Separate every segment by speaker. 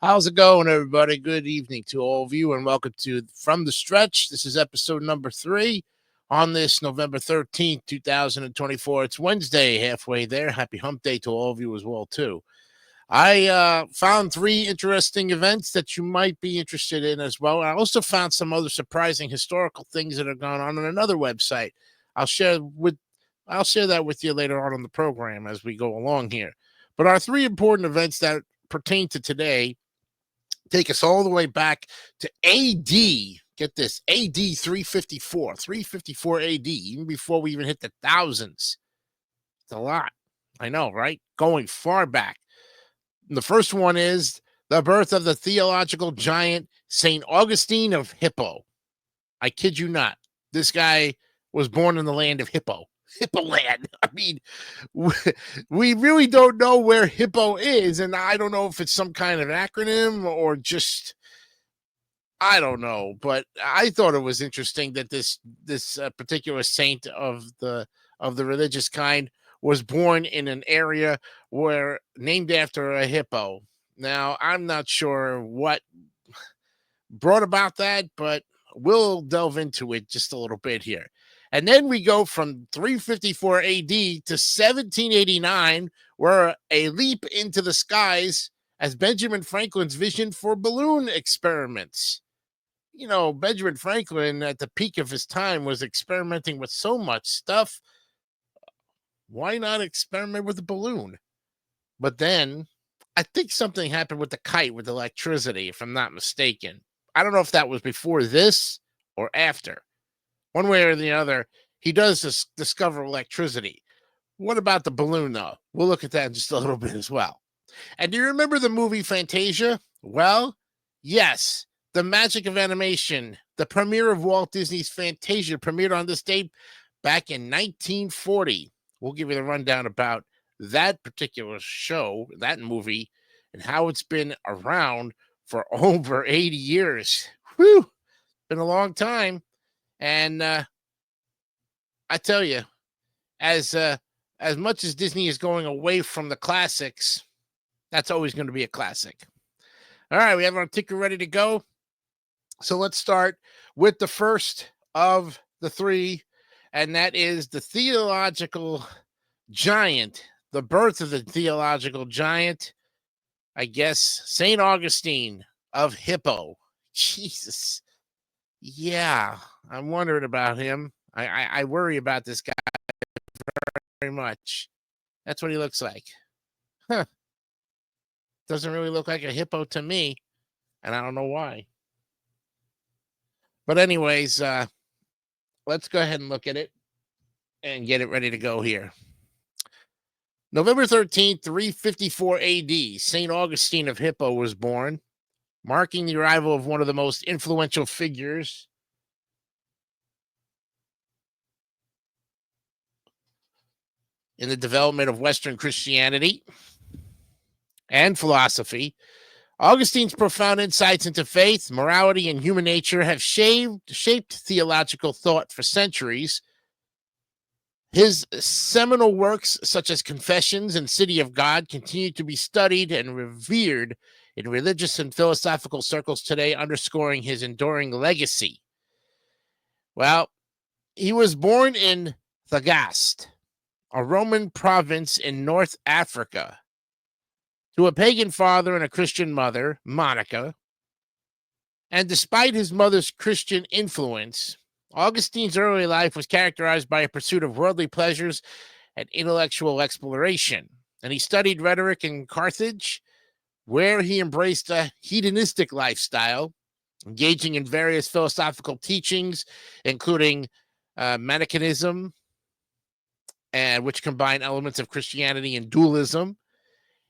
Speaker 1: How's it going, everybody? Good evening to all of you, and welcome to From the Stretch. This is episode number 3 on this November 13th, 2024. It's Wednesday, halfway there. Happy hump day to all of you as well, too. I found 3 interesting events that you might be interested in as well. I also found some other surprising historical things that are going on another website. I'll share that with you later on in the program as we go along here. But our 3 important events that pertain to today take us all the way back to AD. Get this, AD 354 AD, even before we even hit the thousands. It's a lot. I know, right? Going far back. The first one is the birth of the theological giant St. Augustine of Hippo. I kid you not. This guy was born in the land of Hippo. Hippo land. I mean, we really don't know where Hippo is, and I don't know if it's some kind of acronym or just, I don't know. But I thought it was interesting that this particular saint of the religious kind was born in an area where named after a hippo. Now, I'm not sure what brought about that, but we'll delve into it just a little bit here. And then we go from 354 AD to 1789, where a leap into the skies as Benjamin Franklin's vision for balloon experiments. You know, Benjamin Franklin at the peak of his time was experimenting with so much stuff. Why not experiment with a balloon? But then I think something happened with the kite with electricity, if I'm not mistaken. I don't know if that was before this or after. One way or the other, he does discover electricity. What about the balloon, though? We'll look at that in just a little bit as well. And do you remember the movie Fantasia? Well, yes, the magic of animation. The premiere of Walt Disney's Fantasia premiered on this date back in 1940. We'll give you the rundown about that particular show, that movie, and how it's been around for over 80 years. Whew, been a long time. And I tell you, as much as Disney is going away from the classics, that's always going to be a classic. All right, we have our ticker ready to go. So let's start with the first of the 3, and that is the theological giant, the birth of the theological giant, I guess, St. Augustine of Hippo. Jesus. Yeah, I'm wondering about him. I worry about this guy very much. That's what he looks like. Huh. Doesn't really look like a hippo to me, and I don't know why. But anyways, let's go ahead and look at it and get it ready to go here. November 13th, 354 AD, St. Augustine of Hippo was born, marking the arrival of one of the most influential figures in the development of Western Christianity and philosophy. Augustine's profound insights into faith, morality, and human nature have shaped theological thought for centuries. His seminal works, such as Confessions and City of God, continue to be studied and revered in religious and philosophical circles today, underscoring his enduring legacy. Well, he was born in Thagaste, a Roman province in North Africa, to a pagan father and a Christian mother, Monica. And despite his mother's Christian influence, Augustine's early life was characterized by a pursuit of worldly pleasures and intellectual exploration. And he studied rhetoric in Carthage, where he embraced a hedonistic lifestyle, engaging in various philosophical teachings, including Manichaeism, which combine elements of Christianity and dualism.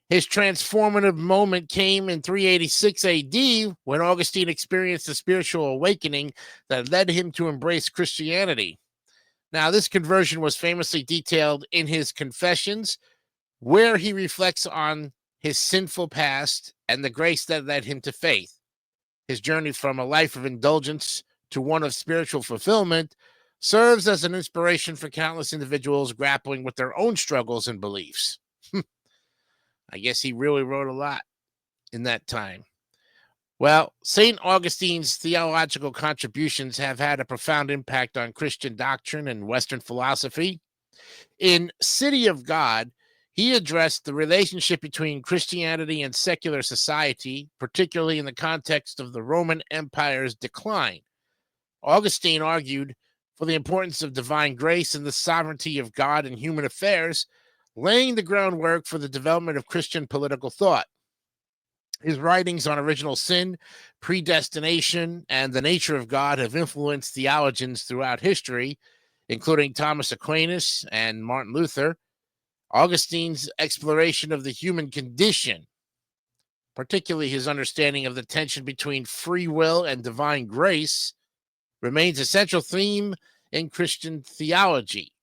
Speaker 1: His transformative moment came in 386 AD when Augustine experienced a spiritual awakening that led him to embrace Christianity. Now, this conversion was famously detailed in his Confessions, where he reflects on his sinful past and the grace that led him to faith. His journey from a life of indulgence to one of spiritual fulfillment serves as an inspiration for countless individuals grappling with their own struggles and beliefs. I guess he really wrote a lot in that time. Well, St. Augustine's theological contributions have had a profound impact on Christian doctrine and Western philosophy. In City of God, he addressed the relationship between Christianity and secular society, particularly in the context of the Roman Empire's decline. Augustine argued for the importance of divine grace and the sovereignty of God in human affairs, laying the groundwork for the development of Christian political thought. His writings on original sin, predestination, and the nature of God have influenced theologians throughout history, including Thomas Aquinas and Martin Luther. Augustine's exploration of the human condition, particularly his understanding of the tension between free will and divine grace, remains a central theme in Christian theology.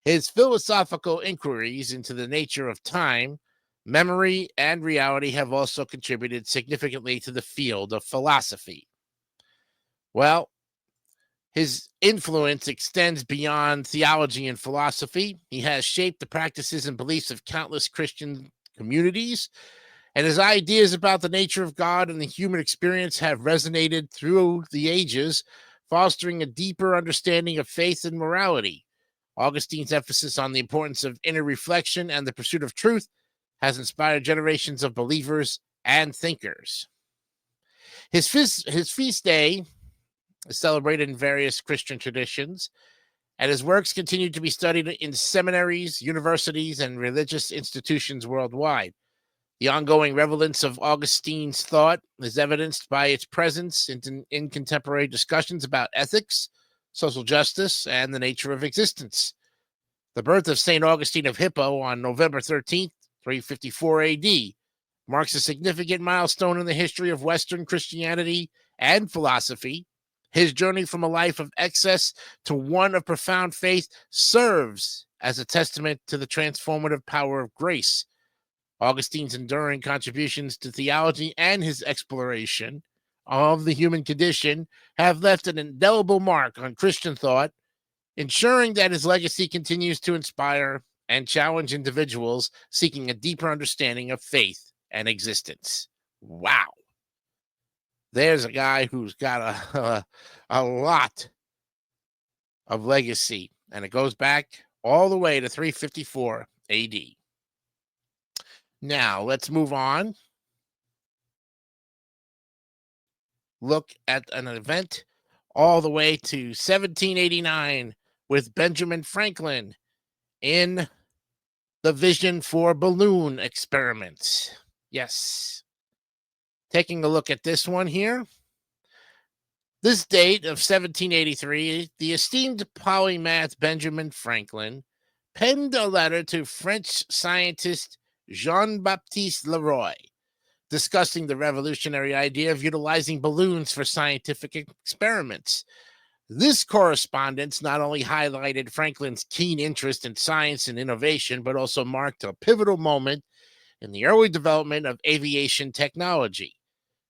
Speaker 1: His philosophical inquiries into the nature of time, memory, and reality have also contributed significantly to the field of philosophy. Well, his influence extends beyond theology and philosophy. He has shaped the practices and beliefs of countless Christian communities, and his ideas about the nature of God and the human experience have resonated through the ages, fostering a deeper understanding of faith and morality. Augustine's emphasis on the importance of inner reflection and the pursuit of truth has inspired generations of believers and thinkers. His feast day is celebrated in various Christian traditions, and his works continue to be studied in seminaries, universities, and religious institutions worldwide. The ongoing relevance of Augustine's thought is evidenced by its presence in contemporary discussions about ethics, social justice, and the nature of existence. The birth of St. Augustine of Hippo on November 13th, 354 AD, marks a significant milestone in the history of Western Christianity and philosophy. His journey from a life of excess to one of profound faith serves as a testament to the transformative power of grace. Augustine's enduring contributions to theology and his exploration of the human condition have left an indelible mark on Christian thought, ensuring that his legacy continues to inspire and challenge individuals seeking a deeper understanding of faith and existence. Wow. There's a guy who's got a lot of legacy, and it goes back all the way to 354 AD. Now, let's move on. Look at an event all the way to 1789 with Benjamin Franklin in the Vision for Balloon experiments. Yes. Taking a look at this one here. This date of 1783, the esteemed polymath Benjamin Franklin penned a letter to French scientist Jean-Baptiste Leroy, discussing the revolutionary idea of utilizing balloons for scientific experiments. This correspondence not only highlighted Franklin's keen interest in science and innovation, but also marked a pivotal moment in the early development of aviation technology.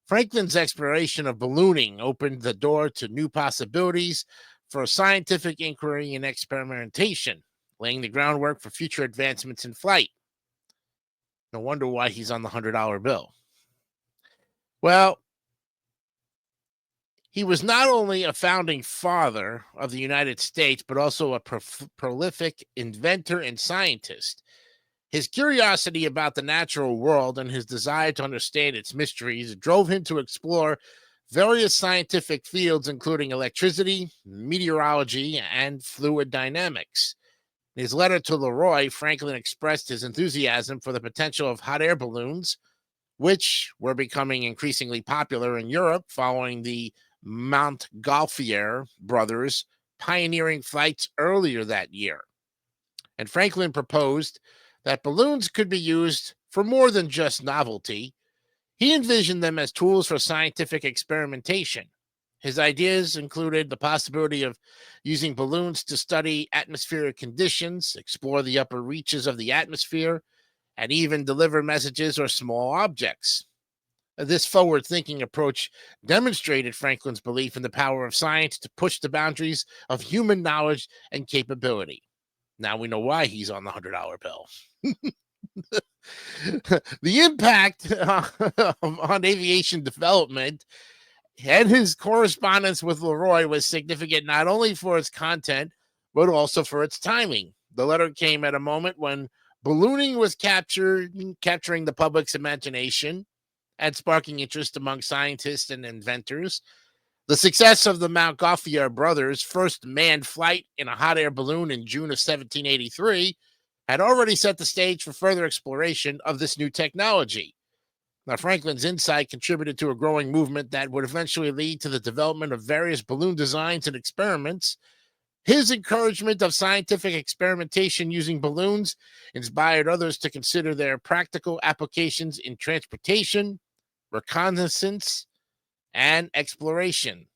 Speaker 1: Franklin's exploration of ballooning opened the door to new possibilities for scientific inquiry and experimentation, laying the groundwork for future advancements in flight. No wonder why he's on the $100 bill. Well, he was not only a founding father of the United States, but also a prolific inventor and scientist. His curiosity about the natural world and his desire to understand its mysteries drove him to explore various scientific fields, including electricity, meteorology, and fluid dynamics. In his letter to Leroy, Franklin expressed his enthusiasm for the potential of hot air balloons, which were becoming increasingly popular in Europe following the Montgolfier brothers pioneering flights earlier that year. And Franklin proposed that balloons could be used for more than just novelty. He envisioned them as tools for scientific experimentation. His ideas included the possibility of using balloons to study atmospheric conditions, explore the upper reaches of the atmosphere, and even deliver messages or small objects. This forward-thinking approach demonstrated Franklin's belief in the power of science to push the boundaries of human knowledge and capability. Now we know why he's on the $100 bill. The impact on aviation development and his correspondence with Leroy was significant not only for its content, but also for its timing. The letter came at a moment when ballooning was capturing the public's imagination and sparking interest among scientists and inventors. The success of the Montgolfier brothers' first manned flight in a hot air balloon in June of 1783 had already set the stage for further exploration of this new technology. Now, Franklin's insight contributed to a growing movement that would eventually lead to the development of various balloon designs and experiments. His encouragement of scientific experimentation using balloons inspired others to consider their practical applications in transportation, reconnaissance, and exploration.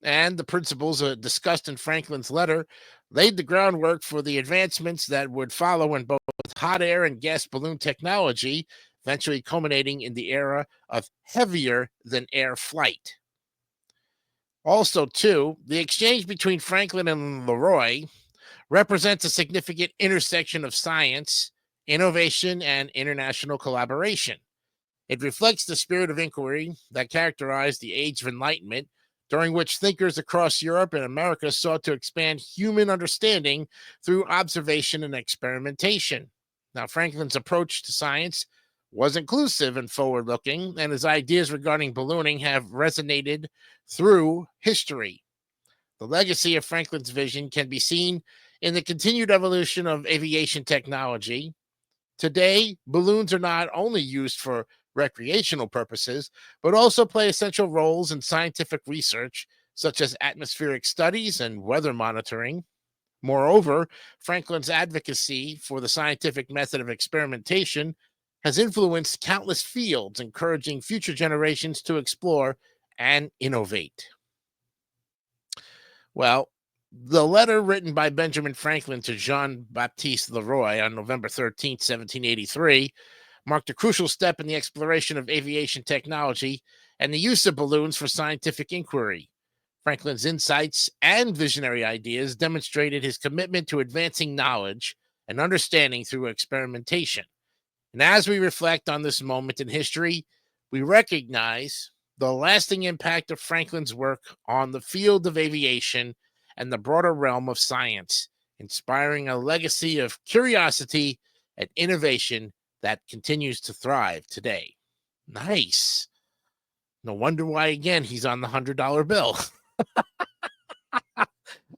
Speaker 1: And the principles discussed in Franklin's letter laid the groundwork for the advancements that would follow in both hot air and gas balloon technology, eventually culminating in the era of heavier than air flight. Also, too, the exchange between Franklin and Leroy represents a significant intersection of science, innovation, and international collaboration. It reflects the spirit of inquiry that characterized the Age of Enlightenment, during which thinkers across Europe and America sought to expand human understanding through observation and experimentation. Now, Franklin's approach to science was inclusive and forward-looking, and his ideas regarding ballooning have resonated through history. The legacy of Franklin's vision can be seen in the continued evolution of aviation technology. Today, balloons are not only used for recreational purposes, but also play essential roles in scientific research, such as atmospheric studies and weather monitoring. Moreover, Franklin's advocacy for the scientific method of experimentation has influenced countless fields, encouraging future generations to explore and innovate. Well, the letter written by Benjamin Franklin to Jean-Baptiste Leroy on November 13, 1783, marked a crucial step in the exploration of aviation technology and the use of balloons for scientific inquiry. Franklin's insights and visionary ideas demonstrated his commitment to advancing knowledge and understanding through experimentation. And as we reflect on this moment in history, we recognize the lasting impact of Franklin's work on the field of aviation and the broader realm of science, inspiring a legacy of curiosity and innovation that continues to thrive today. Nice. No wonder why, again, he's on the $100 bill.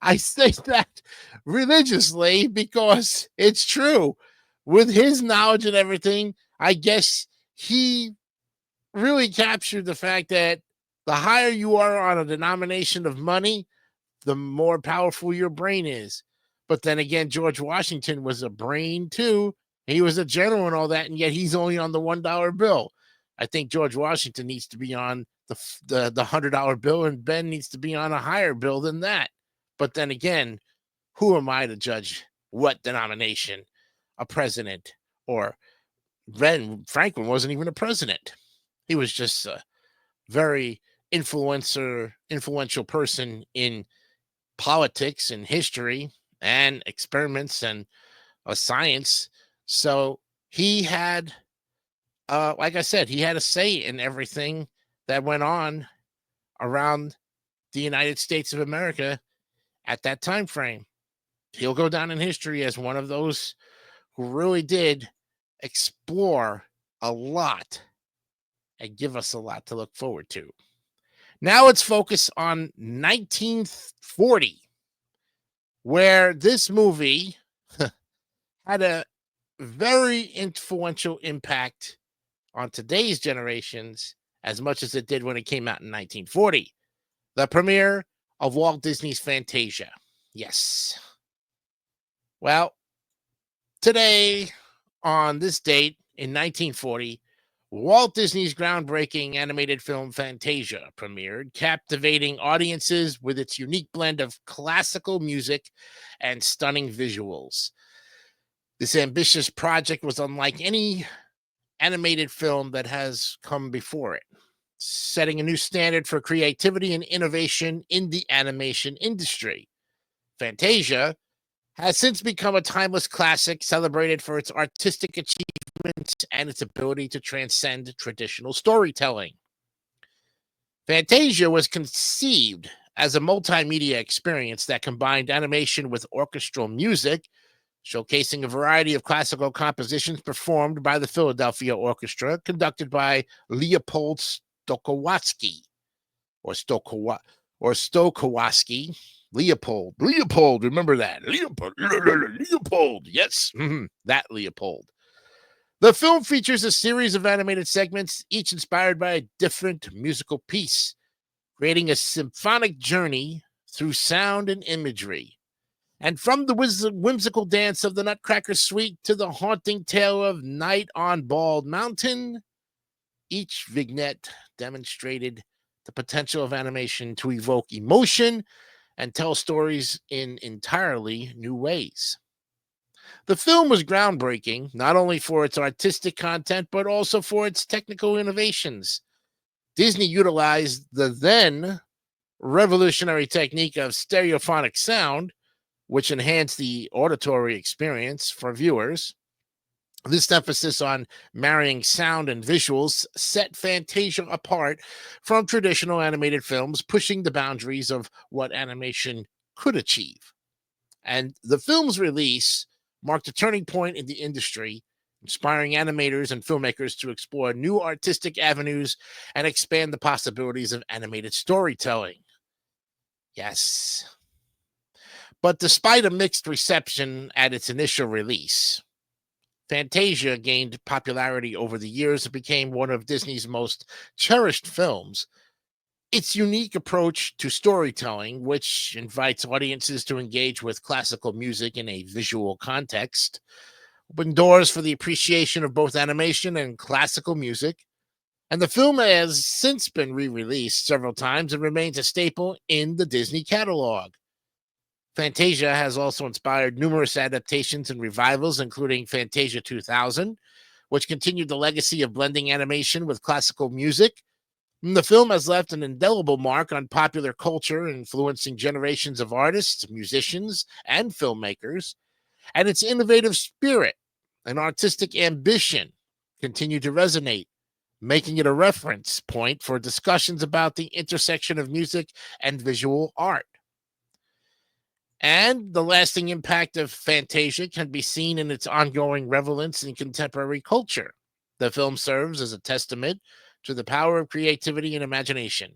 Speaker 1: I say that religiously because it's true. With his knowledge and everything, I guess he really captured the fact that the higher you are on a denomination of money, the more powerful your brain is. But then again, George Washington was a brain too. He was a general and all that, and yet he's only on the $1 bill. I think George Washington needs to be on the $100 bill, and Ben needs to be on a higher bill than that. But then again, who am I to judge what denomination a president or Ben Franklin wasn't even a president. He was just a very influential person in politics and history and experiments and science. So he had, like I said, he had a say in everything that went on around the United States of America at that time frame. He'll go down in history as one of those who really did explore a lot and give us a lot to look forward to. Now let's focus on 1940, where this movie had a very influential impact on today's generations as much as it did when it came out in 1940. The premiere of Walt Disney's Fantasia. Yes. Well, today, on this date in 1940, Walt Disney's groundbreaking animated film Fantasia premiered, captivating audiences with its unique blend of classical music and stunning visuals. This ambitious project was unlike any animated film that has come before it, setting a new standard for creativity and innovation in the animation industry. Fantasia has since become a timeless classic celebrated for its artistic achievement moments and its ability to transcend traditional storytelling. Fantasia was conceived as a multimedia experience that combined animation with orchestral music, showcasing a variety of classical compositions performed by the Philadelphia Orchestra, conducted by Leopold Stokowski, or Stokowski. Leopold, remember that. Leopold, yes, that Leopold. The film features a series of animated segments, each inspired by a different musical piece, creating a symphonic journey through sound and imagery. And from the whimsical dance of the Nutcracker Suite to the haunting tale of Night on Bald Mountain, each vignette demonstrated the potential of animation to evoke emotion and tell stories in entirely new ways. The film was groundbreaking, not only for its artistic content, but also for its technical innovations. Disney utilized the then revolutionary technique of stereophonic sound, which enhanced the auditory experience for viewers. This emphasis on marrying sound and visuals set Fantasia apart from traditional animated films, pushing the boundaries of what animation could achieve. And the film's release marked a turning point in the industry, inspiring animators and filmmakers to explore new artistic avenues and expand the possibilities of animated storytelling. Yes. But despite a mixed reception at its initial release, Fantasia gained popularity over the years and became one of Disney's most cherished films. Its unique approach to storytelling, which invites audiences to engage with classical music in a visual context, opened doors for the appreciation of both animation and classical music. And the film has since been re-released several times and remains a staple in the Disney catalog. Fantasia has also inspired numerous adaptations and revivals, including Fantasia 2000, which continued the legacy of blending animation with classical music. And the film has left an indelible mark on popular culture, influencing generations of artists, musicians, and filmmakers. And its innovative spirit and artistic ambition continue to resonate, making it a reference point for discussions about the intersection of music and visual art. And the lasting impact of Fantasia can be seen in its ongoing relevance in contemporary culture. The film serves as a testament to the power of creativity and imagination,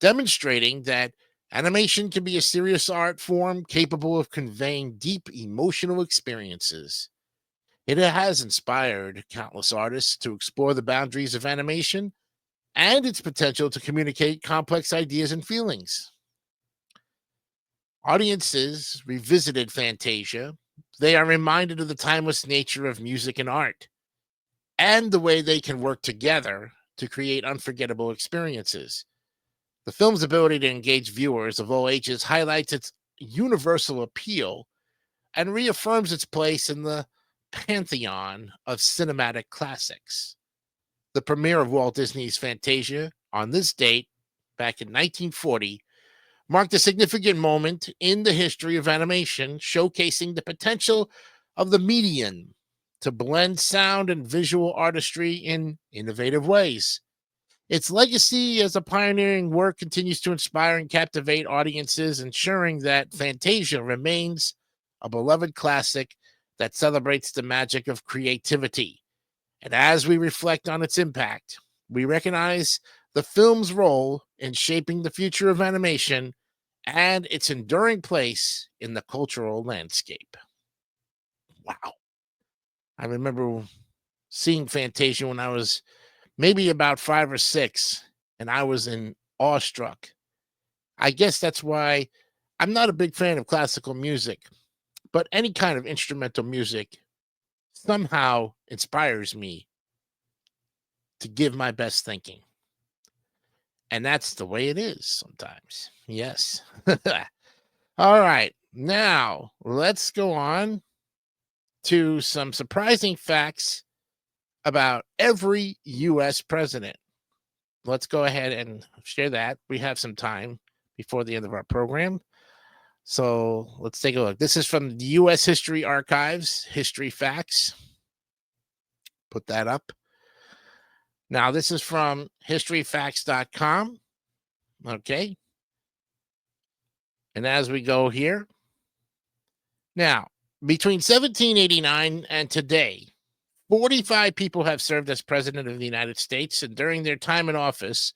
Speaker 1: demonstrating that animation can be a serious art form capable of conveying deep emotional experiences. It has inspired countless artists to explore the boundaries of animation and its potential to communicate complex ideas and feelings. Audiences revisited Fantasia. They are reminded of the timeless nature of music and art and the way they can work together to create unforgettable experiences. The film's ability to engage viewers of all ages highlights its universal appeal and reaffirms its place in the pantheon of cinematic classics. The premiere of Walt Disney's Fantasia on this date, back in 1940, marked a significant moment in the history of animation, showcasing the potential of the medium to blend sound and visual artistry in innovative ways. Its legacy as a pioneering work continues to inspire and captivate audiences, ensuring that Fantasia remains a beloved classic that celebrates the magic of creativity. And as we reflect on its impact, we recognize the film's role in shaping the future of animation and its enduring place in the cultural landscape. Wow. I remember seeing Fantasia when I was maybe about 5 or 6, and I was in awestruck. I guess that's why I'm not a big fan of classical music, but any kind of instrumental music somehow inspires me to give my best thinking. And that's the way it is sometimes. Yes. All right. Now, let's go on to some surprising facts about every U.S. president. Let's go ahead and share that. We have some time before the end of our program. So let's take a look. This is from the U.S. History Archives, History Facts. put that up. Now, this is from historyfacts.com. Okay. And as we go here, now, between 1789 and today, 45 people have served as president of the United States, and during their time in office,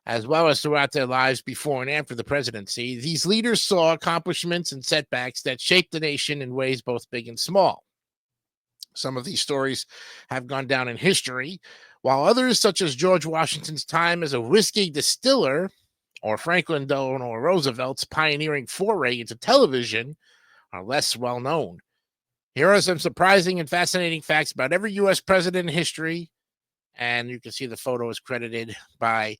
Speaker 1: as well as throughout their lives before and after the presidency, these leaders saw accomplishments and setbacks that shaped the nation in ways both big and small. Some of these stories have gone down in history, while others, such as George Washington's time as a whiskey distiller, or Franklin Delano Roosevelt's pioneering foray into television, are less well known. Here are some surprising and fascinating facts about every U.S. president in history, and you can see the photo is credited by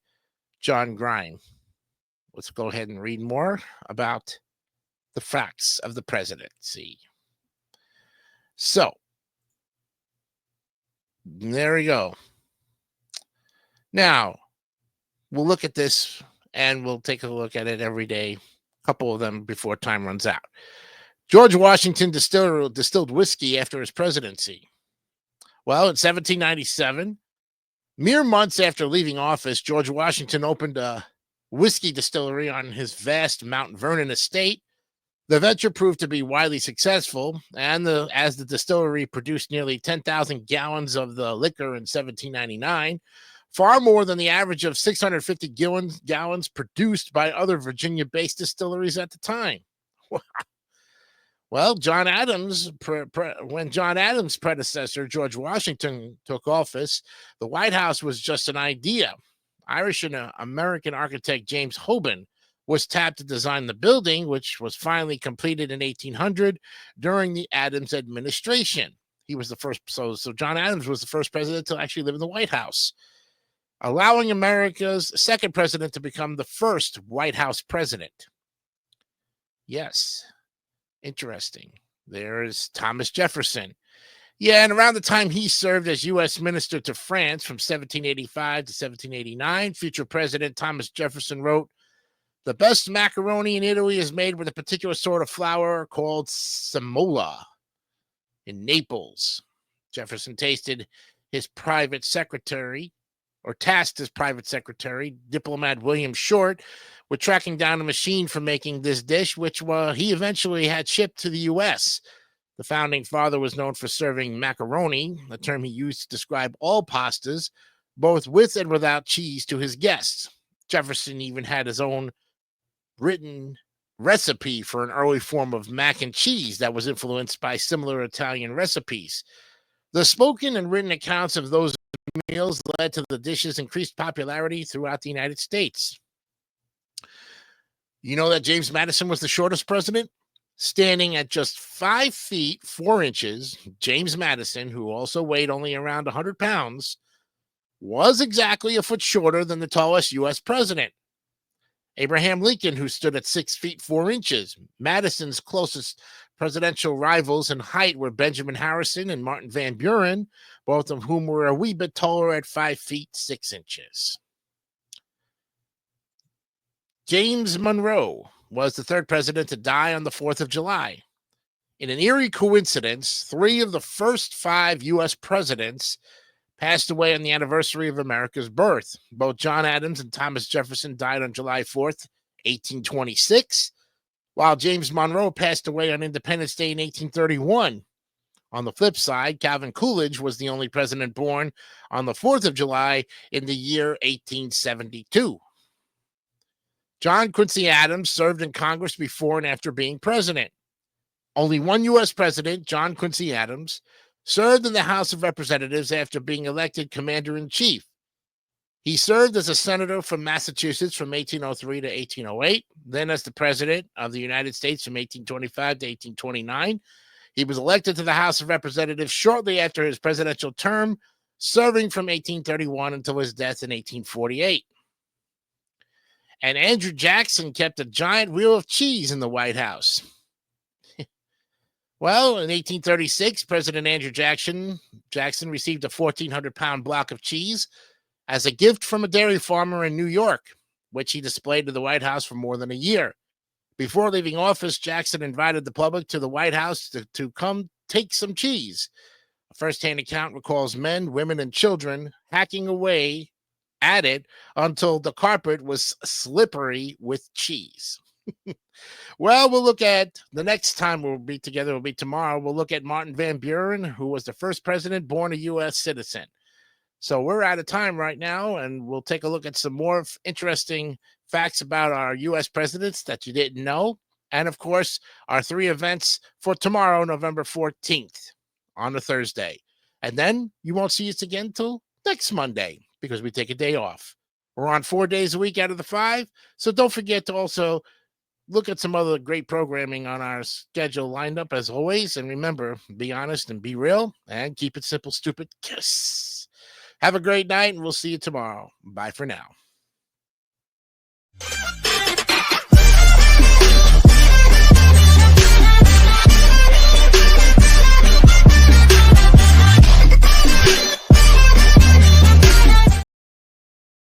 Speaker 1: John Grine. Let's go ahead and read more about the facts of the presidency. So, there we go. Now, we'll look at this, and we'll take a look at it every day, a couple of them before time runs out. George Washington distilled whiskey after his presidency. Well, in 1797, mere months after leaving office, George Washington opened a whiskey distillery on his vast Mount Vernon estate. The venture proved to be widely successful, and as the distillery produced nearly 10,000 gallons of the liquor in 1799, far more than the average of 650 gallons produced by other Virginia-based distilleries at the time. Well, John Adams, when John Adams' predecessor, George Washington, took office, the White House was just an idea. Irish and American architect James Hoban was tapped to design the building, which was finally completed in 1800 during the Adams administration. He was the first, so John Adams was the first president to actually live in the White House, allowing America's second president to become the first White House president. Yes. Interesting. There's Thomas Jefferson. Yeah, and around the time he served as U.S. Minister to France from 1785 to 1789, future President Thomas Jefferson wrote, "The best macaroni in Italy is made with a particular sort of flour called semola in Naples." Jefferson tasked his private secretary, diplomat William Short, with tracking down a machine for making this dish, which he eventually had shipped to the U.S. The founding father was known for serving macaroni, a term he used to describe all pastas, both with and without cheese, to his guests. Jefferson even had his own written recipe for an early form of mac and cheese that was influenced by similar Italian recipes. The spoken and written accounts of those meals led to the dish's increased popularity throughout the United States. You know that James Madison was the shortest president? Standing at just 5 feet 4 inches, James Madison, who also weighed only around 100 pounds, was exactly a foot shorter than the tallest U.S. president. Abraham Lincoln, who stood at 6 feet 4 inches. Madison's closest presidential rivals in height were Benjamin Harrison and Martin Van Buren, both of whom were a wee bit taller at 5 feet 6 inches. James Monroe was the third president to die on the 4th of July. In an eerie coincidence, 3 of the first 5 U.S. presidents passed away on the anniversary of America's birth. Both John Adams and Thomas Jefferson died on July 4th, 1826, while James Monroe passed away on Independence Day in 1831. On the flip side, Calvin Coolidge was the only president born on the 4th of July in the year 1872. John Quincy Adams served in Congress before and after being president. Only one U.S. president, John Quincy Adams, served in the House of Representatives after being elected commander-in-chief. He served as a senator from Massachusetts from 1803 to 1808, then as the president of the United States from 1825 to 1829. He was elected to the House of Representatives shortly after his presidential term, serving from 1831 until his death in 1848. And Andrew Jackson kept a giant wheel of cheese in the White House. Well, in 1836, President Andrew Jackson received a 1,400-pound block of cheese as a gift from a dairy farmer in New York, which he displayed to the White House for more than a year. Before leaving office, Jackson invited the public to the White House to come take some cheese. A first-hand account recalls men, women, and children hacking away at it until the carpet was slippery with cheese. Well, we'll look at the next time we'll be together, will be tomorrow. We'll look at Martin Van Buren, who was the first president born a U.S. citizen. So we're out of time right now, and we'll take a look at some more interesting facts about our U.S. presidents that you didn't know. And, of course, our 3 events for tomorrow, November 14th, on a Thursday. And then you won't see us again until next Monday because we take a day off. We're on 4 days a week out of the 5. So don't forget to also look at some other great programming on our schedule lined up as always. And remember, be honest and be real and keep it simple, stupid. Kiss. Have a great night, and we'll see you tomorrow. Bye for now.